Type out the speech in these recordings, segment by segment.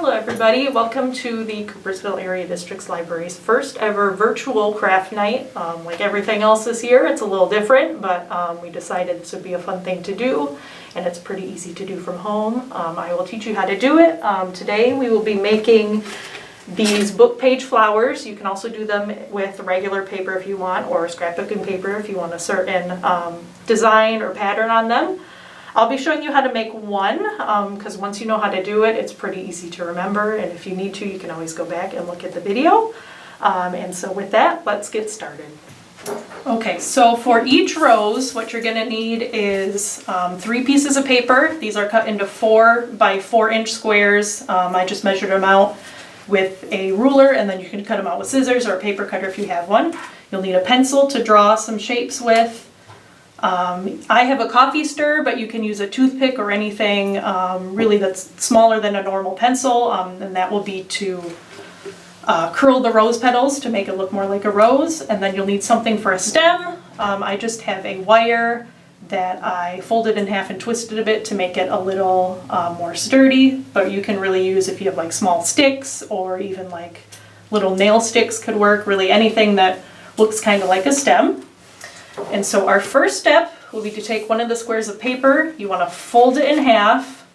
Hello everybody, welcome to the Coopersville Area District's Library's first ever virtual craft night. Like everything else this year, it's a little different, but we decided this would be a fun thing to do, and it's pretty easy to do from home. I will teach you how to do it. Today we will be making these book page flowers. You can also do them with regular paper if you want, or scrapbooking paper if you want a certain design or pattern on them. I'll be showing you how to make one, because once you know how to do it, it's pretty easy to remember, and if you need to, you can always go back and look at the video. And so with that, let's get started. Okay, so for each rose, what you're going to need is 3 pieces of paper. These are cut into 4 by 4 inch squares. I just measured them out with a ruler, and then you can cut them out with scissors or a paper cutter if you have one. You'll need a pencil to draw some shapes with. I have a coffee stir, but you can use a toothpick or anything really that's smaller than a normal pencil, and that will be to curl the rose petals to make it look more like a rose. And then you'll need something for a stem. I just have a wire that I folded in half and twisted a bit to make it a little more sturdy, but you can really use if you have like small sticks, or even like little nail sticks could work, really anything that looks kind of like a stem. And so our first step will be to take one of the squares of paper. You want to fold it in half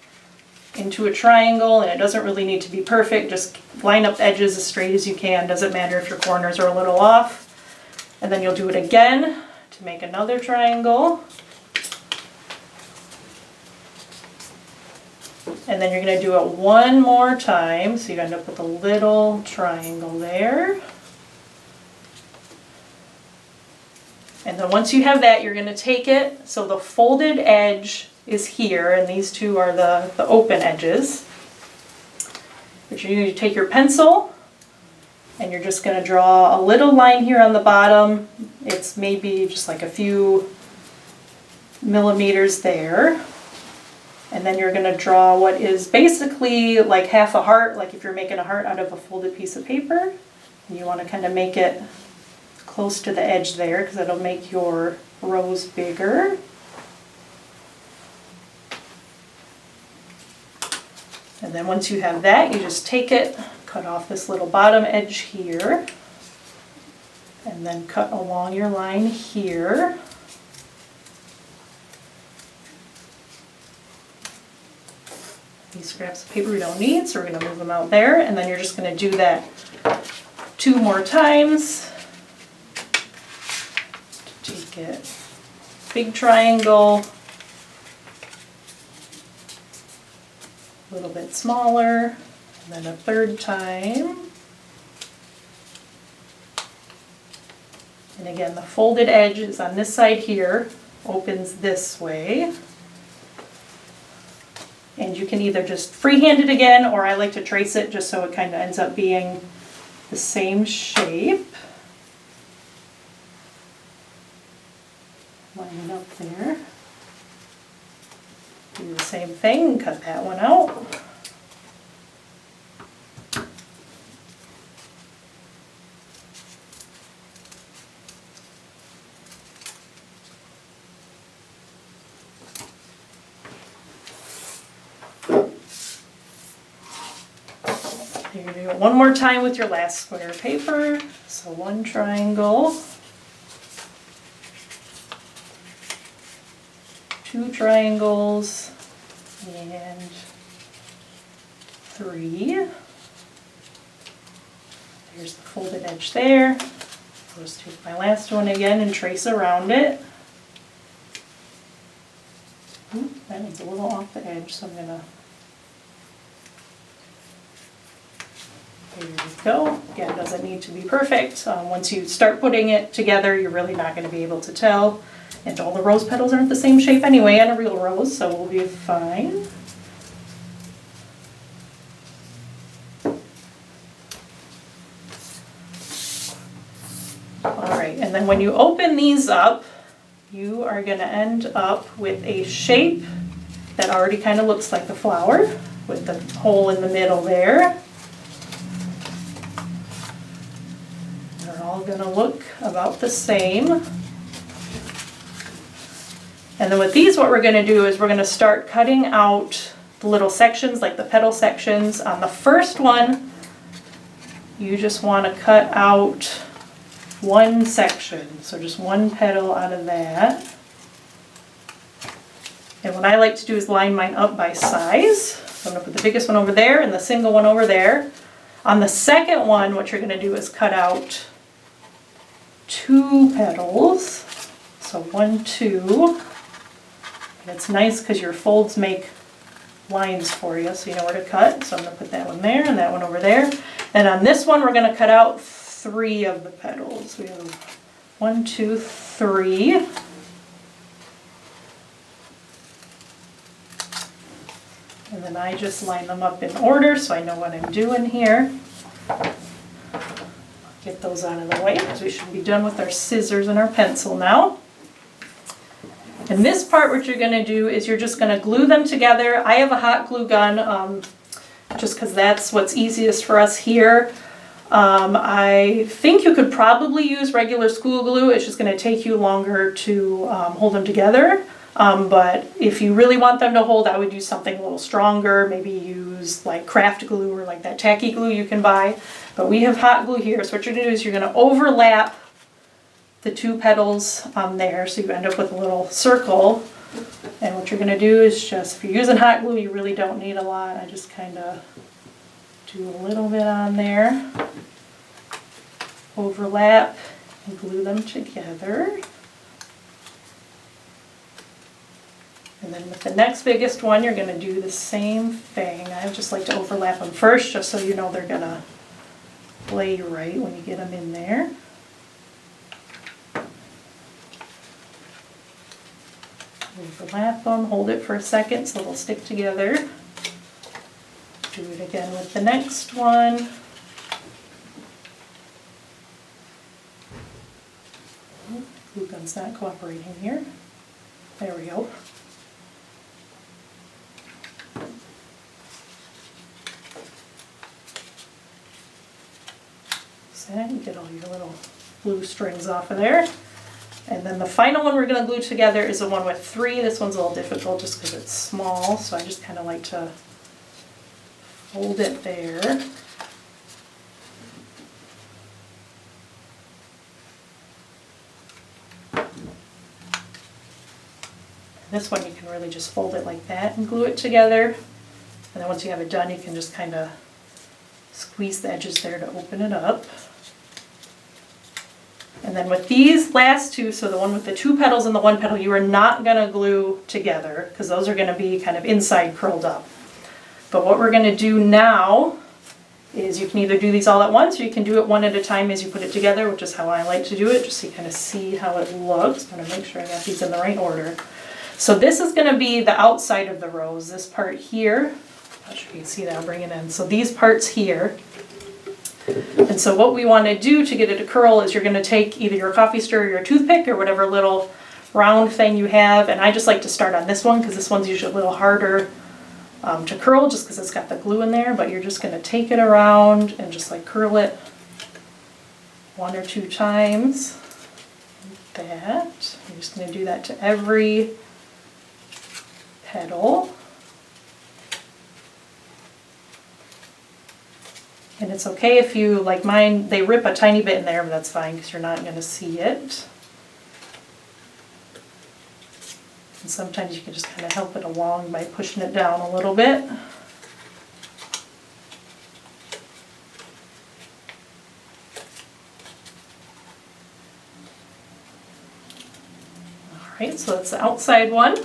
into a triangle, and it doesn't really need to be perfect. Just line up the edges as straight as you can. Doesn't matter if your corners are a little off. And then you'll do it again to make another triangle. And then you're going to do it one more time, so you end up with a little triangle there. And then once you have that, you're going to take it, so the folded edge is here, and these two are the open edges. But you're going to take your pencil, and you're just going to draw a little line here on the bottom. It's maybe just like a few millimeters there. And then you're going to draw what is basically like half a heart, like if you're making a heart out of a folded piece of paper. And you want to kind of make it close to the edge there, because it'll make your rose bigger. And then once you have that, you just take it, cut off this little bottom edge here, and then cut along your line here. These scraps of paper we don't need, so we're going to move them out there, and then you're just going to do that 2 more times. Take it, big triangle, a little bit smaller, and then a 3rd time. And again, the folded edge is on this side here, opens this way. And you can either just freehand it again, or I like to trace it just so it kind of ends up being the same shape. Line it up there. Do the same thing, cut that one out. You're going to do it one more time with your last square of paper. So 1 triangle. 2 triangles, and 3. There's the folded edge there. I'll just take my last one again and trace around it. Ooh, that one's a little off the edge, so I'm going to... There we go. Again, it doesn't need to be perfect. Once you start putting it together, you're really not going to be able to tell. And all the rose petals aren't the same shape anyway on a real rose, so we'll be fine. Alright, and then when you open these up, you are going to end up with a shape that already kind of looks like a flower, with the hole in the middle there. They're all going to look about the same. And then with these, what we're going to do is we're going to start cutting out the little sections, like the petal sections. On the first one, you just want to cut out one section, so just one petal out of that. And what I like to do is line mine up by size. So I'm going to put the biggest one over there and the single one over there. On the second one, what you're going to do is cut out 2 petals. So 1, 2. And it's nice because your folds make lines for you, so you know where to cut. So I'm going to put that one there and that one over there. And on this one, we're going to cut out 3 of the petals. We have 1, 2, 3. And then I just line them up in order so I know what I'm doing here. Get those out of the way because we should be done with our scissors and our pencil now. And this part, what you're going to do is you're just going to glue them together. I have a hot glue gun just because that's what's easiest for us here. I think you could probably use regular school glue. It's just going to take you longer to hold them together. But if you really want them to hold, I would use something a little stronger. Maybe use like craft glue or like that tacky glue you can buy. But we have hot glue here. So what you're going to do is you're going to overlap the 2 petals on there, so you end up with a little circle. And what you're going to do is just, if you're using hot glue, you really don't need a lot. I just kind of do a little bit on there, overlap, and glue them together. And then with the next biggest one, you're going to do the same thing. I just like to overlap them first, just so you know they're going to lay right when you get them in there. Overlap them, hold it for a second so they'll stick together. Do it again with the next one. Glue gun's not cooperating here. There we go. And get all your little glue strings off of there. And then the final one we're going to glue together is the one with 3. This one's a little difficult just because it's small, so I just kind of like to fold it there. This one you can really just fold it like that and glue it together. And then once you have it done, you can just kind of squeeze the edges there to open it up. And then with these last 2, so the one with the 2 petals and the 1 petal, you are not going to glue together because those are going to be kind of inside curled up. But what we're going to do now is you can either do these all at once or you can do it one at a time as you put it together, which is how I like to do it, just so you kind of see how it looks. I'm going to make sure I got these in the right order. So this is going to be the outside of the rose, this part here. I'm not sure you can see that, I'll bring it in. So these parts here. And so what we want to do to get it to curl is you're going to take either your coffee stirrer or your toothpick or whatever little round thing you have. And I just like to start on this one because this one's usually a little harder to curl just because it's got the glue in there. But you're just going to take it around and just like curl it 1 or 2 times. Like that. I'm just going to do that to every petal. And it's okay if you, like mine, they rip a tiny bit in there, but that's fine because you're not going to see it. And sometimes you can just kind of help it along by pushing it down a little bit. Alright, so that's the outside one.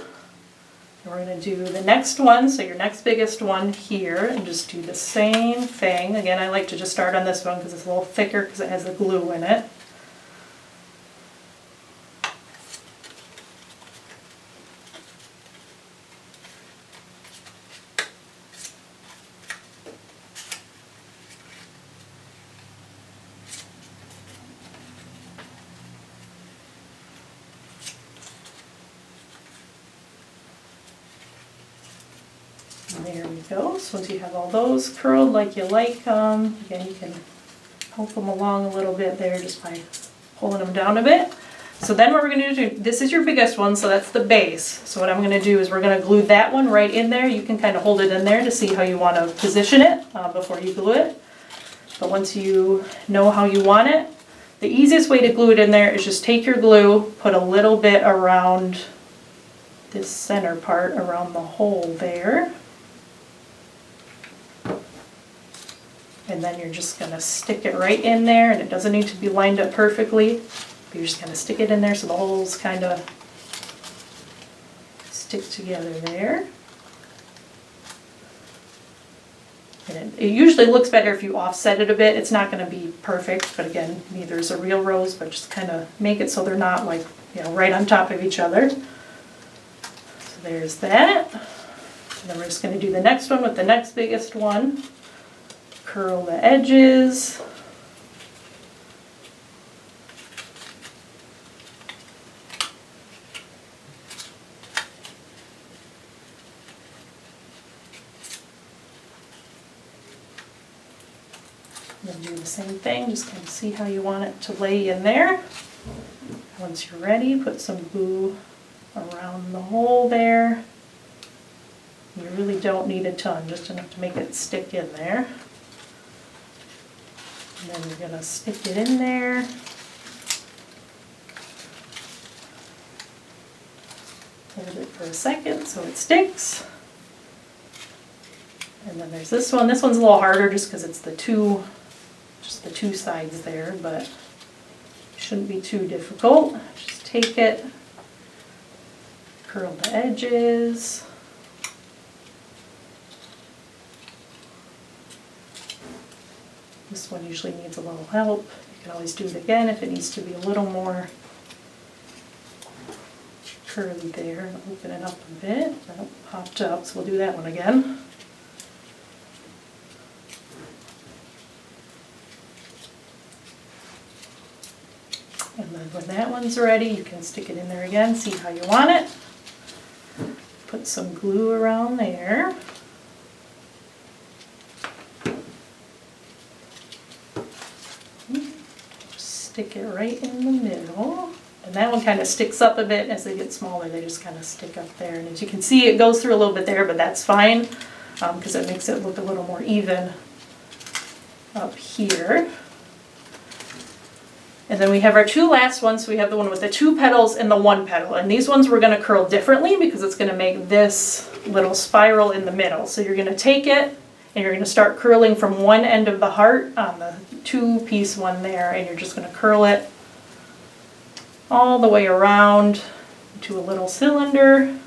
We're going to do the next one, so your next biggest one here, and just do the same thing. Again, I like to just start on this one because it's a little thicker because it has the glue in it. There we go. So once you have all those curled like you like them, again you can help them along a little bit there just by pulling them down a bit. So then what we're gonna do, this is your biggest one, so that's the base. So what I'm gonna do is we're gonna glue that one right in there. You can kind of hold it in there to see how you wanna position it before you glue it. But once you know how you want it, the easiest way to glue it in there is just take your glue, put a little bit around this center part, around the hole there. And then you're just gonna stick it right in there, and it doesn't need to be lined up perfectly. You're just going to stick it in there so the holes kind of stick together there. And it usually looks better if you offset it a bit. It's not going to be perfect, but again, neither is a real rose, but just kind of make it so they're not like, right on top of each other. So there's that. And then we're just going to do the next one with the next biggest one. Curl the edges. Then do the same thing, just kind of see how you want it to lay in there. Once you're ready, put some glue around the hole there. You really don't need a ton, just enough to make it stick in there. And then you're going to stick it in there. Hold it for a second so it sticks. And then there's this one. This one's a little harder just because it's the two sides there, but it shouldn't be too difficult. Just take it, curl the edges. This one usually needs a little help. You can always do it again if it needs to be a little more curly there, and open it up a bit. That popped up, so we'll do that one again. And then when that one's ready, you can stick it in there again, see how you want it. Put some glue around there. Just stick it right in the middle. And that one kind of sticks up a bit. As they get smaller, they just kind of stick up there. And as you can see, it goes through a little bit there, but that's fine because it makes it look a little more even up here. And then we have our two last ones. So we have the one with the 2 petals and the 1 petal. And these ones we're going to curl differently because it's going to make this little spiral in the middle. So you're going to take it and you're going to start curling from one end of the heart on the 2-piece one there. And you're just going to curl it all the way around to a little cylinder. And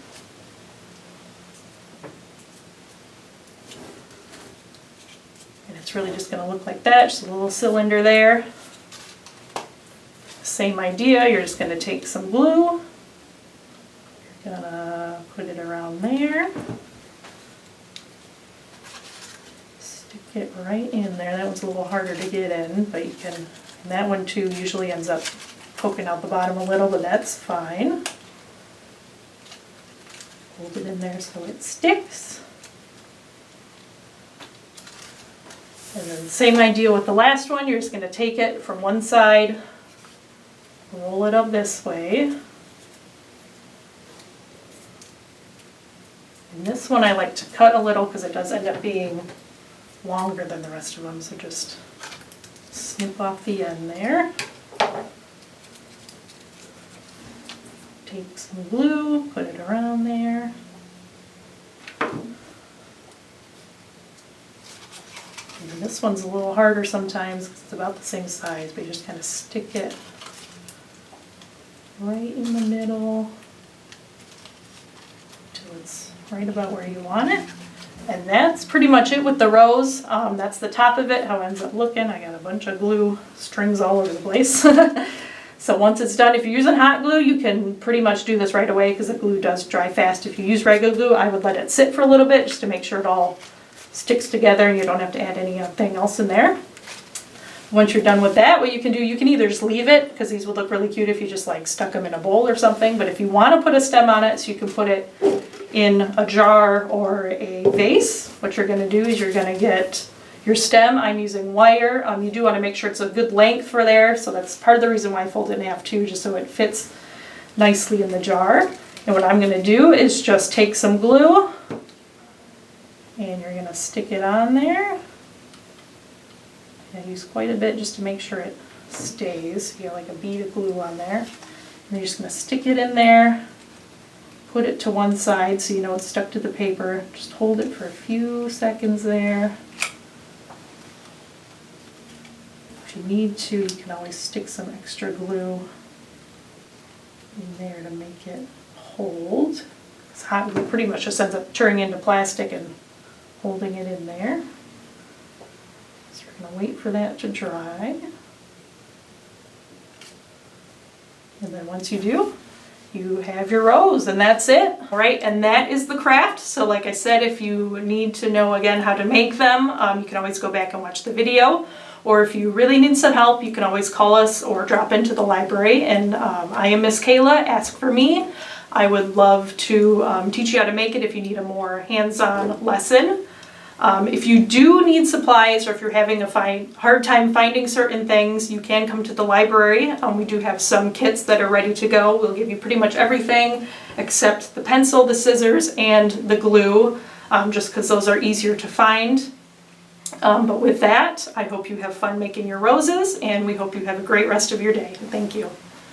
it's really just going to look like that, just a little cylinder there. Same idea, you're just going to take some glue, you're going to put it around there, stick it right in there. That one's a little harder to get in, but you can, and that one too usually ends up poking out the bottom a little, but that's fine. Hold it in there so it sticks. And then the same idea with the last one, you're just going to take it from one side, roll it up this way. And this one I like to cut a little because it does end up being longer than the rest of them, so just snip off the end there. Take some glue, put it around there. And this one's a little harder sometimes because it's about the same size, but you just kind of stick it right in the middle till it's right about where you want it. And that's pretty much it with the rose. That's the top of it, how it ends up looking. I got a bunch of glue strings all over the place. So once it's done, if you're using hot glue, you can pretty much do this right away because the glue does dry fast. If you use regular glue, I would let it sit for a little bit just to make sure it all sticks together and you don't have to add anything else in there. Once you're done with that, what you can do, you can either just leave it, because these would look really cute if you just like stuck them in a bowl or something, but if you want to put a stem on it, so you can put it in a jar or a vase, what you're going to do is you're going to get Your stem, I'm using wire. You do want to make sure it's a good length for there, so that's part of the reason why I fold it in half too, just so it fits nicely in the jar. And what I'm going to do is just take some glue, and you're going to stick it on there. I use quite a bit just to make sure it stays. You have like a bead of glue on there. And you're just going to stick it in there, put it to one side so you know it's stuck to the paper. Just hold it for a few seconds there. If you need to, you can always stick some extra glue in there to make it hold. It's hot glue pretty much just ends up turning into plastic and holding it in there. So we're going to wait for that to dry. And then once you do, you have your rose, and that's it. All right, and that is the craft. So like I said, if you need to know again how to make them, you can always go back and watch the video. Or if you really need some help, you can always call us or drop into the library. And I am Miss Kayla, ask for me. I would love to teach you how to make it if you need a more hands-on lesson. If you do need supplies, or if you're having a hard time finding certain things, you can come to the library. We do have some kits that are ready to go. We'll give you pretty much everything except the pencil, the scissors, and the glue, just because those are easier to find. But with that, I hope you have fun making your roses, and we hope you have a great rest of your day. Thank you.